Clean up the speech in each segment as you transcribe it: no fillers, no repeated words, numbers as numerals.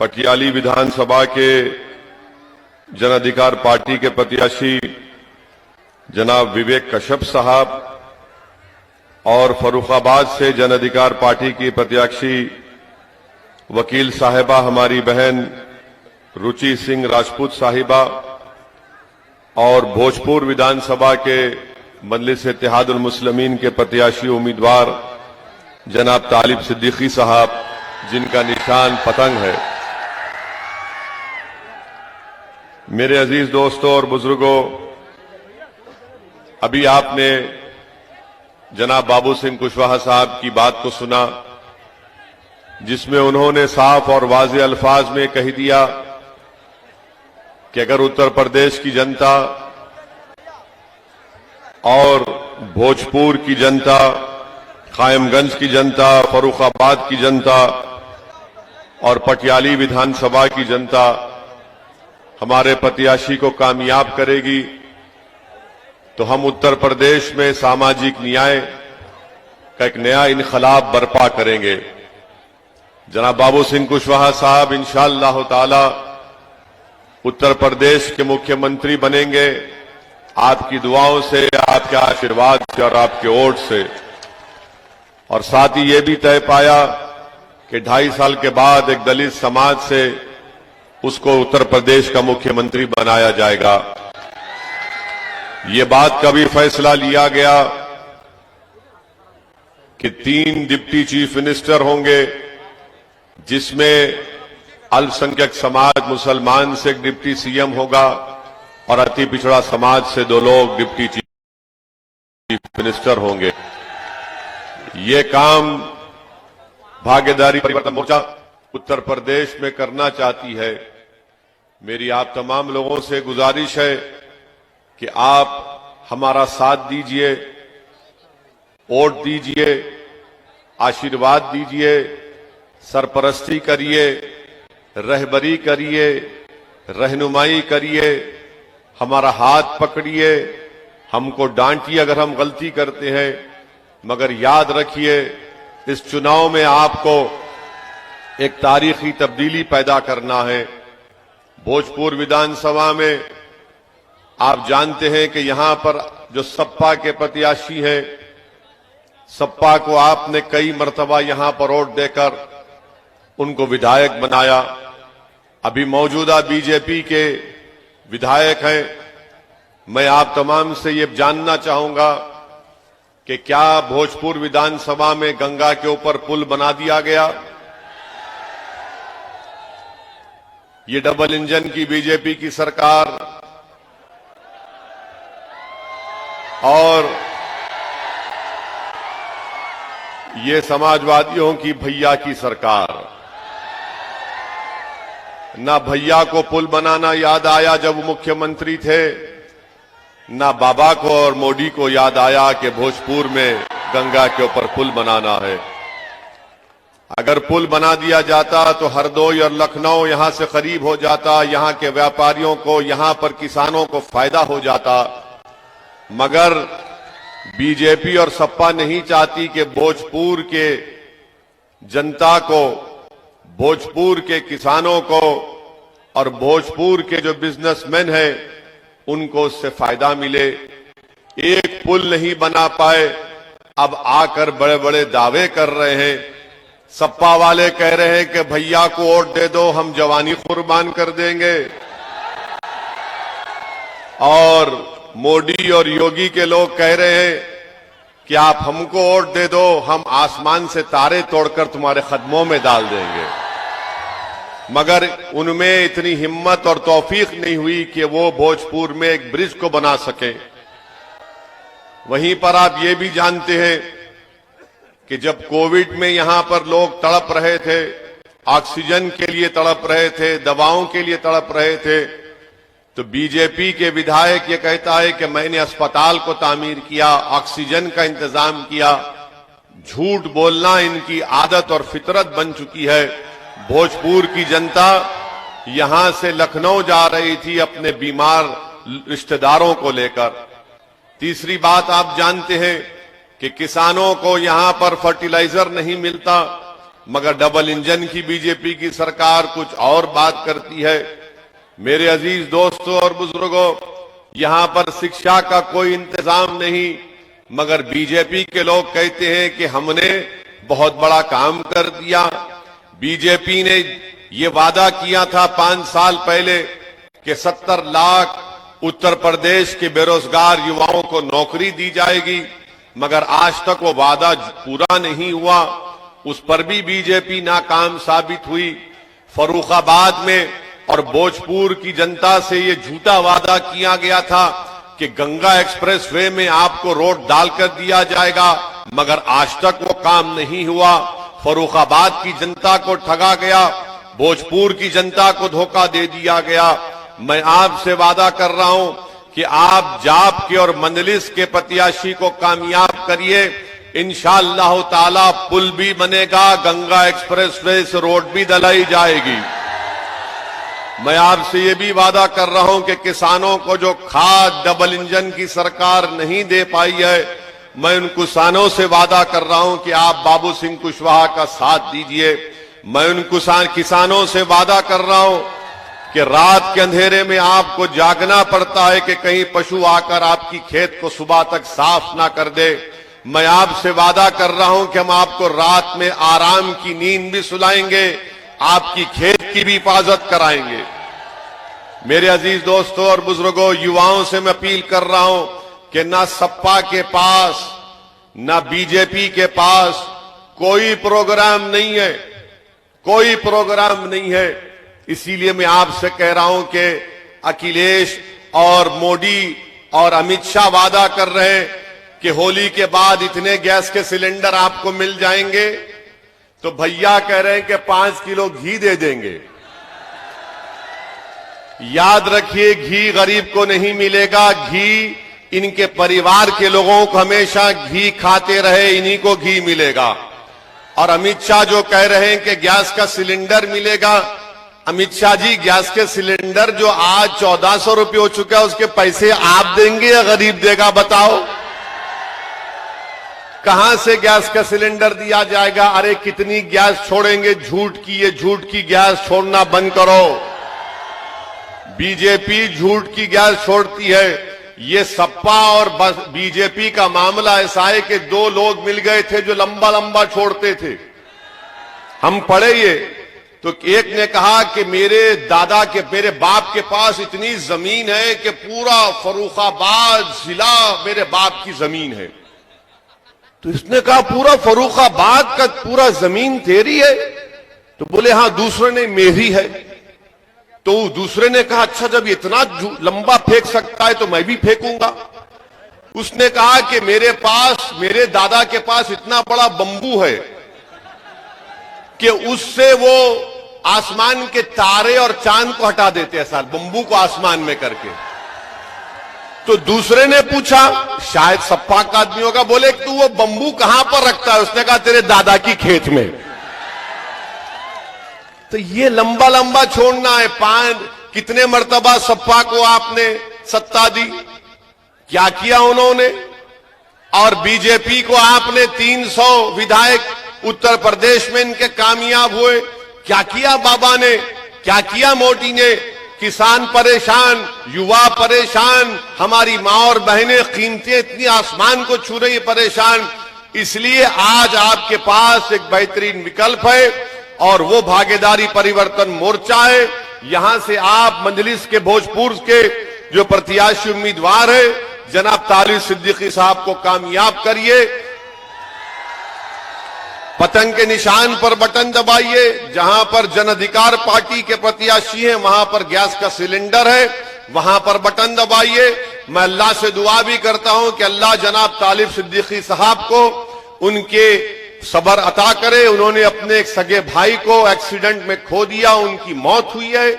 पटियाली विधानसभा के जन अधिकार पार्टी के प्रत्याशी जनाब विवेक कश्यप साहब और फर्रुखाबाद से जन अधिकार पार्टी की प्रत्याशी वकील साहिबा हमारी बहन रुचि सिंह राजपूत साहिबा और भोजपुर विधानसभा के मजलिस इत्तेहादुल मुस्लिमीन के प्रत्याशी उम्मीदवार जनाब तालिब सिद्दीकी साहब, जिनका निशान पतंग है। मेरे अजीज दोस्तों और बुजुर्गों, अभी आपने जनाब बाबू सिंह कुशवाहा साहब की बात को सुना, जिसमें उन्होंने साफ और वाज़े अल्फाज में कह दिया कि अगर उत्तर प्रदेश की जनता और भोजपुर की जनता, कायमगंज की जनता, फर्रुखाबाद की जनता और पटियाली विधानसभा की जनता हमारे प्रत्याशी को कामयाब करेगी, तो हम उत्तर प्रदेश में सामाजिक न्याय का एक नया इनकलाब बर्पा करेंगे। जनाब बाबू सिंह कुशवाहा साहब इंशाअल्लाह ताला उत्तर प्रदेश के मुख्यमंत्री बनेंगे, आपकी दुआओं से, आपके आशीर्वाद से और आपके वोट से। और साथ ही ये भी तय पाया कि 2.5 साल के बाद एक दलित समाज से उसको उत्तर प्रदेश का मुख्यमंत्री बनाया जाएगा। ये बात का भी फैसला लिया गया कि 3 डिप्टी चीफ मिनिस्टर होंगे, जिसमें अल्पसंख्यक समाज मुसलमान से एक डिप्टी सीएम होगा और अति पिछड़ा समाज से 2 लोग डिप्टी चीफ मिनिस्टर होंगे। ये काम भागीदारी परिवर्तन मोर्चा उत्तर प्रदेश में करना चाहती है। मेरी आप तमाम लोगों से गुजारिश है कि आप हमारा साथ दीजिए, वोट दीजिए, आशीर्वाद दीजिए, सरपरस्ती करिए, रहबरी करिए, रहनुमाई करिए, हमारा हाथ पकड़िए, हमको डांटिए अगर हम गलती करते हैं, मगर याद रखिए इस चुनाव में आपको एक तारीखी तब्दीली पैदा करना है। भोजपुर विधानसभा में आप जानते हैं कि यहां पर जो सपा के प्रत्याशी हैं, सपा को आपने कई मर्तबा यहां पर वोट देकर उनको विधायक बनाया। अभी मौजूदा बीजेपी के विधायक हैं। मैं आप तमाम से ये जानना चाहूंगा कि क्या भोजपुर विधानसभा में गंगा के ऊपर पुल बना दिया गया? ये डबल इंजन की बीजेपी की सरकार और ये समाजवादियों की भैया की सरकार, ना भैया को पुल बनाना याद आया जब वो मुख्यमंत्री थे, ना बाबा को और मोदी को याद आया कि भोजपुर में गंगा के ऊपर पुल बनाना है। अगर पुल बना दिया जाता तो हरदोई और लखनऊ यहां से करीब हो जाता, यहां के व्यापारियों को, यहां पर किसानों को फायदा हो जाता। मगर बीजेपी और सपा नहीं चाहती कि भोजपुर के जनता को, भोजपुर के किसानों को और भोजपुर के जो बिजनेसमैन हैं उनको उससे फायदा मिले। एक पुल नहीं बना पाए, अब आकर बड़े बड़े दावे कर रहे हैं। सपा वाले कह रहे हैं कि भैया को वोट दे दो, हम जवानी कुर्बान कर देंगे, और मोदी और योगी के लोग कह रहे हैं कि आप हमको वोट दे दो, हम आसमान से तारे तोड़कर तुम्हारे कदमों में डाल देंगे। मगर उनमें इतनी हिम्मत और तौफीक नहीं हुई कि वो भोजपुर में एक ब्रिज को बना सके। वहीं पर आप ये भी जानते हैं कि जब कोविड में यहां पर लोग तड़प रहे थे, ऑक्सीजन के लिए तड़प रहे थे, दवाओं के लिए तड़प रहे थे, तो बीजेपी के विधायक ये कहता है कि मैंने अस्पताल को तामीर किया, ऑक्सीजन का इंतजाम किया। झूठ बोलना इनकी आदत और फितरत बन चुकी है। भोजपुर की जनता यहां से लखनऊ जा रही थी अपने बीमार रिश्तेदारों को लेकर। तीसरी बात आप जानते हैं कि किसानों को यहां पर फर्टिलाइजर नहीं मिलता, मगर डबल इंजन की बीजेपी की सरकार कुछ और बात करती है। मेरे अजीज दोस्तों और बुजुर्गों, यहां पर शिक्षा का कोई इंतजाम नहीं, मगर बीजेपी के लोग कहते हैं कि हमने बहुत बड़ा काम कर दिया। बीजेपी ने ये वादा किया था 5 साल पहले कि 70 लाख उत्तर प्रदेश के बेरोजगार युवाओं को नौकरी दी जाएगी, मगर आज तक वो वादा पूरा नहीं हुआ। उस पर भी बीजेपी नाकाम साबित हुई। फर्रुखाबाद में और भोजपुर की जनता से ये झूठा वादा किया गया था कि गंगा एक्सप्रेसवे में आपको रोड डालकर दिया जाएगा, मगर आज तक वो काम नहीं हुआ। फर्रुखाबाद की जनता को ठगा गया, भोजपुर की जनता को धोखा दे दिया गया। मैं आपसे वादा कर रहा हूं कि आप जाप के और मंजलिस के प्रत्याशी को कामयाब करिए। इंशाअल्लाह ताला पुल भी बनेगा, गंगा एक्सप्रेसवे से रोड भी डलाई जाएगी। मैं आपसे ये भी वादा कर रहा हूं कि किसानों को जो खाद डबल इंजन की सरकार नहीं दे पाई है, मैं उन किसानों से वादा कर रहा हूं कि आप बाबू सिंह कुशवाहा का साथ दीजिए। मैं उन किसानों से वादा कर रहा हूं कि रात के अंधेरे में आपको जागना पड़ता है कि कहीं पशु आकर आपकी खेत को सुबह तक साफ ना कर दे। मैं आपसे वादा कर रहा हूं कि हम आपको रात में आराम की नींद भी सुलाएंगे, आपकी खेत की भी हिफाजत कराएंगे। मेरे अजीज दोस्तों और बुजुर्गों, युवाओं से मैं अपील कर रहा हूं कि ना सपा के पास ना बीजेपी के पास कोई प्रोग्राम नहीं है, कोई प्रोग्राम नहीं है। इसीलिए मैं आपसे कह रहा हूं कि अखिलेश और मोदी और अमित शाह वादा कर रहे हैं कि होली के बाद इतने गैस के सिलेंडर आपको मिल जाएंगे, तो भैया कह रहे हैं कि 5 किलो घी दे देंगे। याद रखिए, घी गरीब को नहीं मिलेगा, घी इनके परिवार के लोगों को हमेशा घी खाते रहे, इन्हीं को घी मिलेगा। और अमित शाह जो कह रहे हैं कि गैस का सिलेंडर मिलेगा, अमित शाह जी, गैस के सिलेंडर जो आज 1400 रुपये हो चुका है, उसके पैसे आप देंगे या गरीब देगा? बताओ, कहां से गैस का सिलेंडर दिया जाएगा? अरे कितनी गैस छोड़ेंगे? झूठ की, ये झूठ की गैस छोड़ना बंद करो। बीजेपी झूठ की गैस छोड़ती है। ये सपा और बीजेपी का मामला ऐसा है कि 2 लोग मिल गए थे जो लंबा लंबा छोड़ते थे। हम पढ़े ये, तो एक ने कहा कि मेरे बाप के पास इतनी जमीन है कि पूरा फर्रुखाबाद जिला मेरे बाप की जमीन है। तो इसने कहा पूरा फर्रुखाबाद का पूरा जमीन तेरी है? तो बोले हाँ। दूसरे ने मेरी है। तो दूसरे ने कहा अच्छा, जब इतना लंबा फेंक सकता है तो मैं भी फेंकूंगा। उसने कहा कि मेरे दादा के पास इतना बड़ा बंबू है कि उससे वो आसमान के तारे और चांद को हटा देते हैं, साल बंबू को आसमान में करके। तो दूसरे ने पूछा, शायद सपा का आदमी होगा, बोले तू वो बंबू कहां पर रखता है? उसने कहा तेरे दादा की खेत में। तो ये लंबा लंबा छोड़ना है। कितने मर्तबा सपा को आपने सत्ता दी, क्या किया उन्होंने? और बीजेपी को आपने 300 विधायक उत्तर प्रदेश में इनके कामयाब हुए, क्या किया बाबा ने, क्या किया मोदी ने? किसान परेशान, युवा परेशान, हमारी मां और बहनें कीमतें इतनी आसमान को छू रही परेशान। इसलिए आज आपके पास एक बेहतरीन विकल्प है और वो भागीदारी परिवर्तन मोर्चा है। यहां से आप मजलिस के भोजपुर के जो प्रत्याशी उम्मीदवार है जनाब तालिब सिद्दीकी साहब को कामयाब करिए। पतंग के निशान पर बटन दबाइए। जहां पर जन अधिकार पार्टी के प्रत्याशी हैं वहां पर गैस का सिलेंडर है, वहां पर बटन दबाइए। मैं अल्लाह से दुआ भी करता हूं कि अल्लाह जनाब तालिब सिद्दीकी साहब को उनके सबर अता करे। उन्होंने अपने एक सगे भाई को एक्सीडेंट में खो दिया, उनकी मौत हुई है।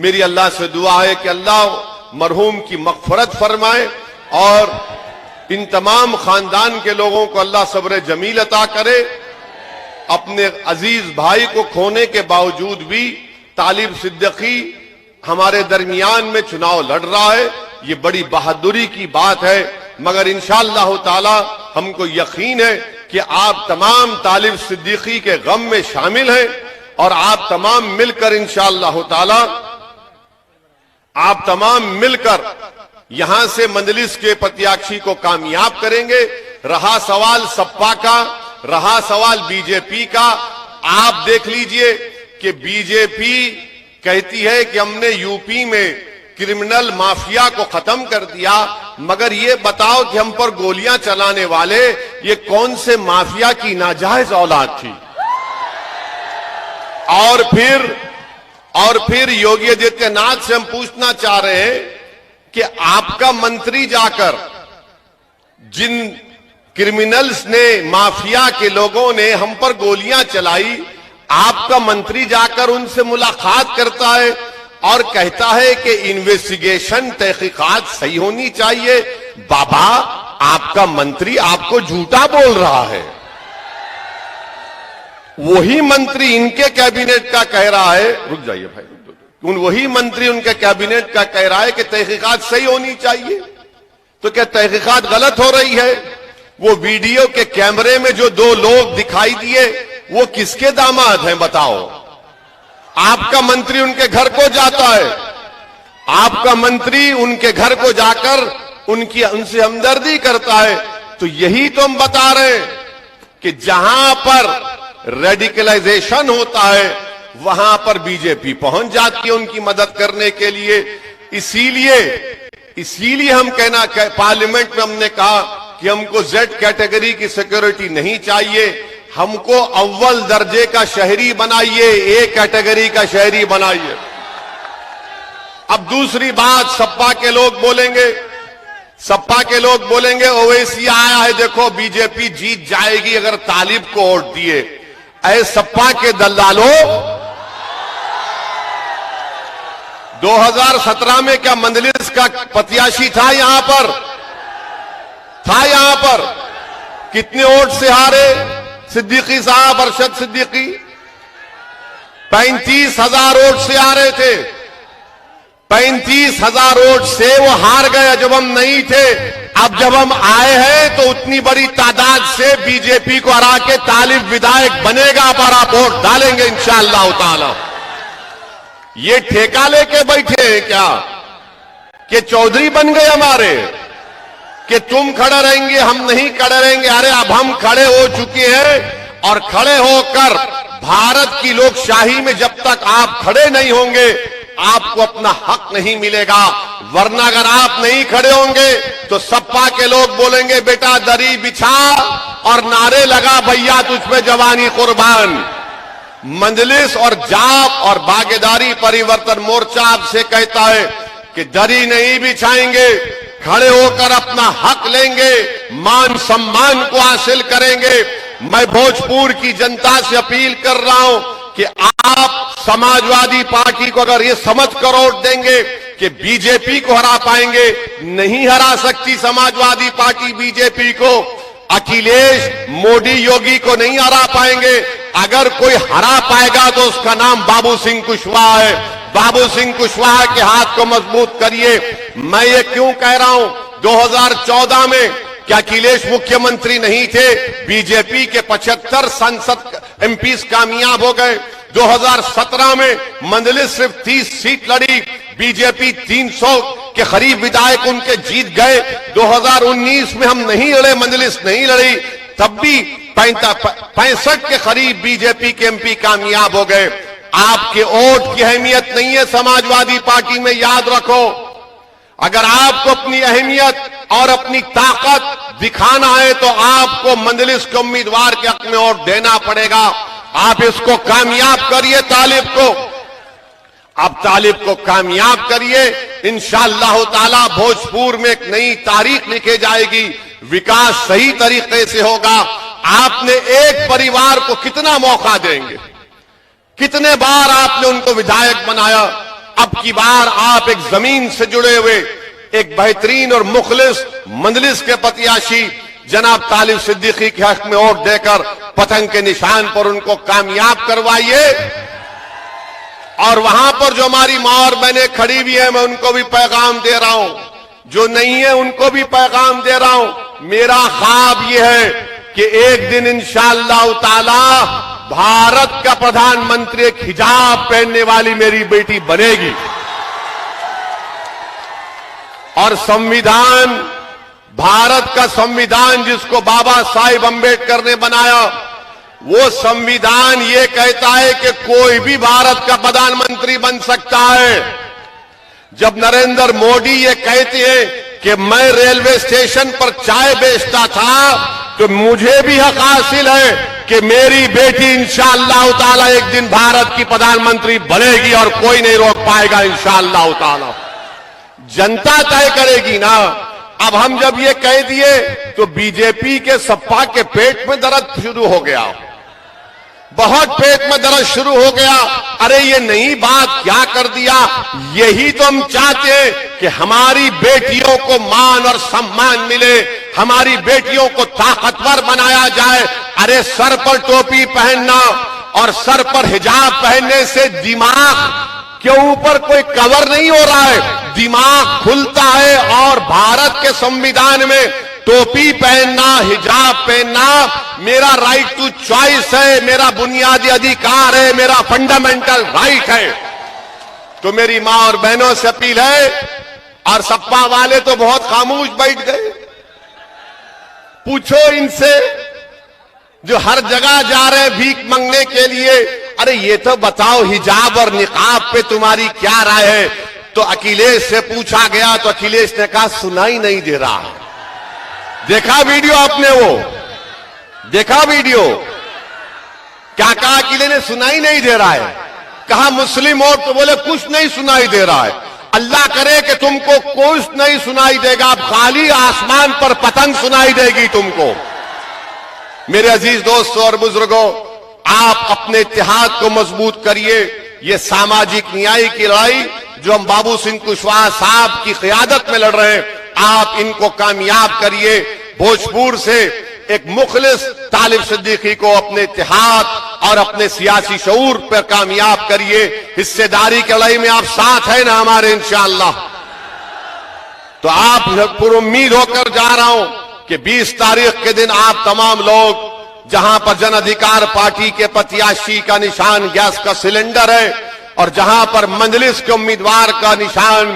मेरी अल्लाह से दुआ है कि अल्लाह मरहूम की मगफरत फरमाए और इन तमाम खानदान के लोगों को अल्लाह सब्र जमील अता करे। अपने अजीज भाई को खोने के बावजूद भी तालिब सिद्दीकी हमारे दरमियान में चुनाव लड़ रहा है, ये बड़ी बहादुरी की बात है। मगर इंशाअल्लाह ताला हमको यकीन है कि आप तमाम तालिब सिद्दीकी के गम में शामिल हैं और आप तमाम मिलकर इंशाअल्लाह ताला आप तमाम मिलकर यहां से मजलिस के प्रत्याशी को कामयाब करेंगे। रहा सवाल सपा का, रहा सवाल बीजेपी का, आप देख लीजिए कि बीजेपी कहती है कि हमने यूपी में क्रिमिनल माफिया को खत्म कर दिया, मगर ये बताओ कि हम पर गोलियां चलाने वाले ये कौन से माफिया की नाजायज औलाद थी। और फिर योगी आदित्यनाथ से हम पूछना चाह रहे हैं कि आपका मंत्री जाकर जिन क्रिमिनल्स ने, माफिया के लोगों ने हम पर गोलियां चलाई, आपका मंत्री जाकर उनसे मुलाकात करता है और कहता है कि इन्वेस्टिगेशन तहकीकात सही होनी चाहिए। बाबा, आपका मंत्री आपको झूठा बोल रहा है। वही मंत्री इनके कैबिनेट का कह रहा है, रुक जाइए भाई, वही मंत्री उनके कैबिनेट का कह रहा है कि तहकीकात सही होनी चाहिए। तो क्या तहकीकात गलत हो रही है? वो वीडियो के कैमरे में जो दो लोग दिखाई दिए वो किसके दामाद हैं बताओ? आपका मंत्री उनके घर को जाता है, आपका मंत्री उनके घर को जाकर उनसे हमदर्दी करता है। तो यही तो हम बता रहे हैं कि जहां पर रेडिकलाइजेशन होता है वहां पर बीजेपी पहुंच जाती है उनकी मदद करने के लिए। इसीलिए हम पार्लियामेंट में हमने कहा कि हमको जेड कैटेगरी की सिक्योरिटी नहीं चाहिए, हमको अव्वल दर्जे का शहरी बनाइए, ए कैटेगरी का शहरी बनाइए। अब दूसरी बात सपा के लोग बोलेंगे ओवैसी आया है, देखो बीजेपी जीत जाएगी अगर तालिब को वोट दिए। ऐ सपा के दलालों, 2017 में क्या मंजलिस का प्रत्याशी था यहां पर? कितने वोट से हारे सिद्दीकी साहब, अरशद सिद्दीकी? 35,000 वोट से हारे थे। 35,000 वोट से वो हार गए जब हम नहीं थे। अब जब हम आए हैं तो उतनी बड़ी तादाद से बीजेपी को हरा के तालिब विधायक बनेगा पर आप वोट डालेंगे इंशाअल्लाह ताला। ये ठेका लेके बैठे हैं क्या कि चौधरी बन गए हमारे, कि तुम खड़े रहेंगे हम नहीं खड़े रहेंगे? अरे अब हम खड़े हो चुके हैं और खड़े होकर भारत की लोकशाही में जब तक आप खड़े नहीं होंगे आपको अपना हक नहीं मिलेगा। वरना अगर आप नहीं खड़े होंगे तो सपा के लोग बोलेंगे बेटा दरी बिछा और नारे लगा भैया तुझ पे जवानी कुर्बान। मंजलिस और जाप और भागीदारी परिवर्तन मोर्चा आपसे कहता है कि दरी नहीं बिछाएंगे, खड़े होकर अपना हक लेंगे, मान सम्मान को हासिल करेंगे। मैं भोजपुर की जनता से अपील कर रहा हूं कि आप समाजवादी पार्टी को अगर ये समझ कर वोट देंगे कि बीजेपी को हरा पाएंगे, नहीं हरा सकती समाजवादी पार्टी बीजेपी को। अखिलेश, मोदी, योगी को नहीं हरा पाएंगे। अगर कोई हरा पाएगा तो उसका नाम बाबू सिंह कुशवाहा है। बाबू सिंह कुशवाहा के हाथ को मजबूत करिए। मैं ये क्यों कह रहा हूं? 2014 में क्या अखिलेश मुख्यमंत्री नहीं थे? बीजेपी के 75 सांसद एमपीज कामयाब हो गए। 2017 में मंजलिस सिर्फ 30 सीट लड़ी, बीजेपी 300 के करीब विधायक उनके जीत गए। 2019 में हम नहीं लड़े, मंजलिस नहीं लड़ी, तब भी 65 के करीब बीजेपी के एमपी कामयाब हो गए। आपके वोट की अहमियत नहीं है समाजवादी पार्टी में, याद रखो। अगर आपको अपनी अहमियत और अपनी ताकत दिखाना है तो आपको मंजलिस के उम्मीदवार के हक में वोट देना पड़ेगा। आप इसको कामयाब करिए, तालिब को। आप तालिब को कामयाब करिए, इंशाअल्लाह ताला भोजपुर में एक नई तारीख लिखी जाएगी। विकास सही तरीके से होगा। आपने एक परिवार को कितना मौका देंगे? कितने बार आपने उनको विधायक बनाया? अब की बार आप एक जमीन से जुड़े हुए एक बेहतरीन और मुखलिस मंजलिस के प्रत्याशी जनाब तालिब सिद्दीकी के हक में वोट देकर पतंग के निशान पर उनको कामयाब करवाइए। और वहां पर जो हमारी मां और बहनें खड़ी हुई है, मैं उनको भी पैगाम दे रहा हूं, जो नहीं है उनको भी पैगाम दे रहा हूं। मेरा ख्वाब यह है कि एक दिन इंशाअल्लाह ताला भारत का प्रधानमंत्री एक हिजाब पहनने वाली मेरी बेटी बनेगी। और संविधान, भारत का संविधान जिसको बाबा साहिब अंबेडकर ने बनाया, वो संविधान ये कहता है कि कोई भी भारत का प्रधानमंत्री बन सकता है। जब नरेंद्र मोदी ये कहते हैं कि मैं रेलवे स्टेशन पर चाय बेचता था, तो मुझे भी हक हासिल है कि मेरी बेटी इंशाअल्लाह ताला एक दिन भारत की प्रधानमंत्री बनेगी और कोई नहीं रोक पाएगा इंशाअल्लाह ताला। जनता तय करेगी ना। अब हम जब ये कह दिए तो बीजेपी के सपा के पेट में दर्द शुरू हो गया, बहुत पेट में दर्द शुरू हो गया। अरे ये नई बात क्या कर दिया। यही तो हम चाहते हैं कि हमारी बेटियों को मान और सम्मान मिले, हमारी बेटियों को ताकतवर बनाया जाए। अरे सर पर टोपी पहनना और सर पर हिजाब पहनने से दिमाग के ऊपर कोई कवर नहीं हो रहा है, दिमाग खुलता है। और भारत के संविधान में टोपी पहनना, हिजाब पहनना मेरा राइट टू चॉइस है, मेरा बुनियादी अधिकार है, मेरा फंडामेंटल राइट है। तो मेरी मां और बहनों से अपील है, और सपा वाले तो बहुत खामोश बैठ गए। पूछो इनसे जो हर जगह जा रहे हैं भीख मांगने के लिए, अरे ये तो बताओ हिजाब और निकाब पे तुम्हारी क्या राय है। तो अखिलेश से पूछा गया तो अखिलेश ने कहा सुनाई नहीं दे रहा है। देखा वीडियो आपने, वो देखा वीडियो, क्या कहा अखिलेश ने, सुनाई नहीं दे रहा है। कहा मुस्लिम हो तो बोले कुछ नहीं सुनाई दे रहा है। अल्लाह करे कि तुमको कुछ नहीं सुनाई देगा, खाली आसमान पर पतंग सुनाई देगी तुमको। मेरे अजीज दोस्तों और बुजुर्गों, आप अपने इत्तेहाद को मजबूत करिए। ये सामाजिक न्याय की लड़ाई जो हम बाबू सिंह कुशवाहा साहब की क़ियादत में लड़ रहे हैं, आप इनको कामयाब करिए। भोजपुर से एक मुखलिस तालिब सिद्दीकी को अपने इत्तेहाद और अपने सियासी शऊर पर कामयाब करिए। हिस्सेदारी की लड़ाई में आप साथ हैं ना हमारे इंशाअल्लाह। तो आप पूरी उम्मीद होकर जा रहा हूं कि 20 तारीख के दिन आप तमाम लोग, जहां पर जन अधिकार पार्टी के प्रत्याशी का निशान गैस का सिलेंडर है और जहां पर मजलिस के उम्मीदवार का निशान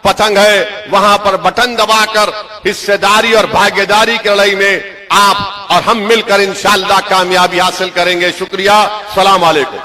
पतंग है, वहां पर बटन दबाकर हिस्सेदारी और भागीदारी की लड़ाई में आप और हम मिलकर इंशाअल्लाह कामयाबी हासिल करेंगे। शुक्रिया, सलाम अलैकुम।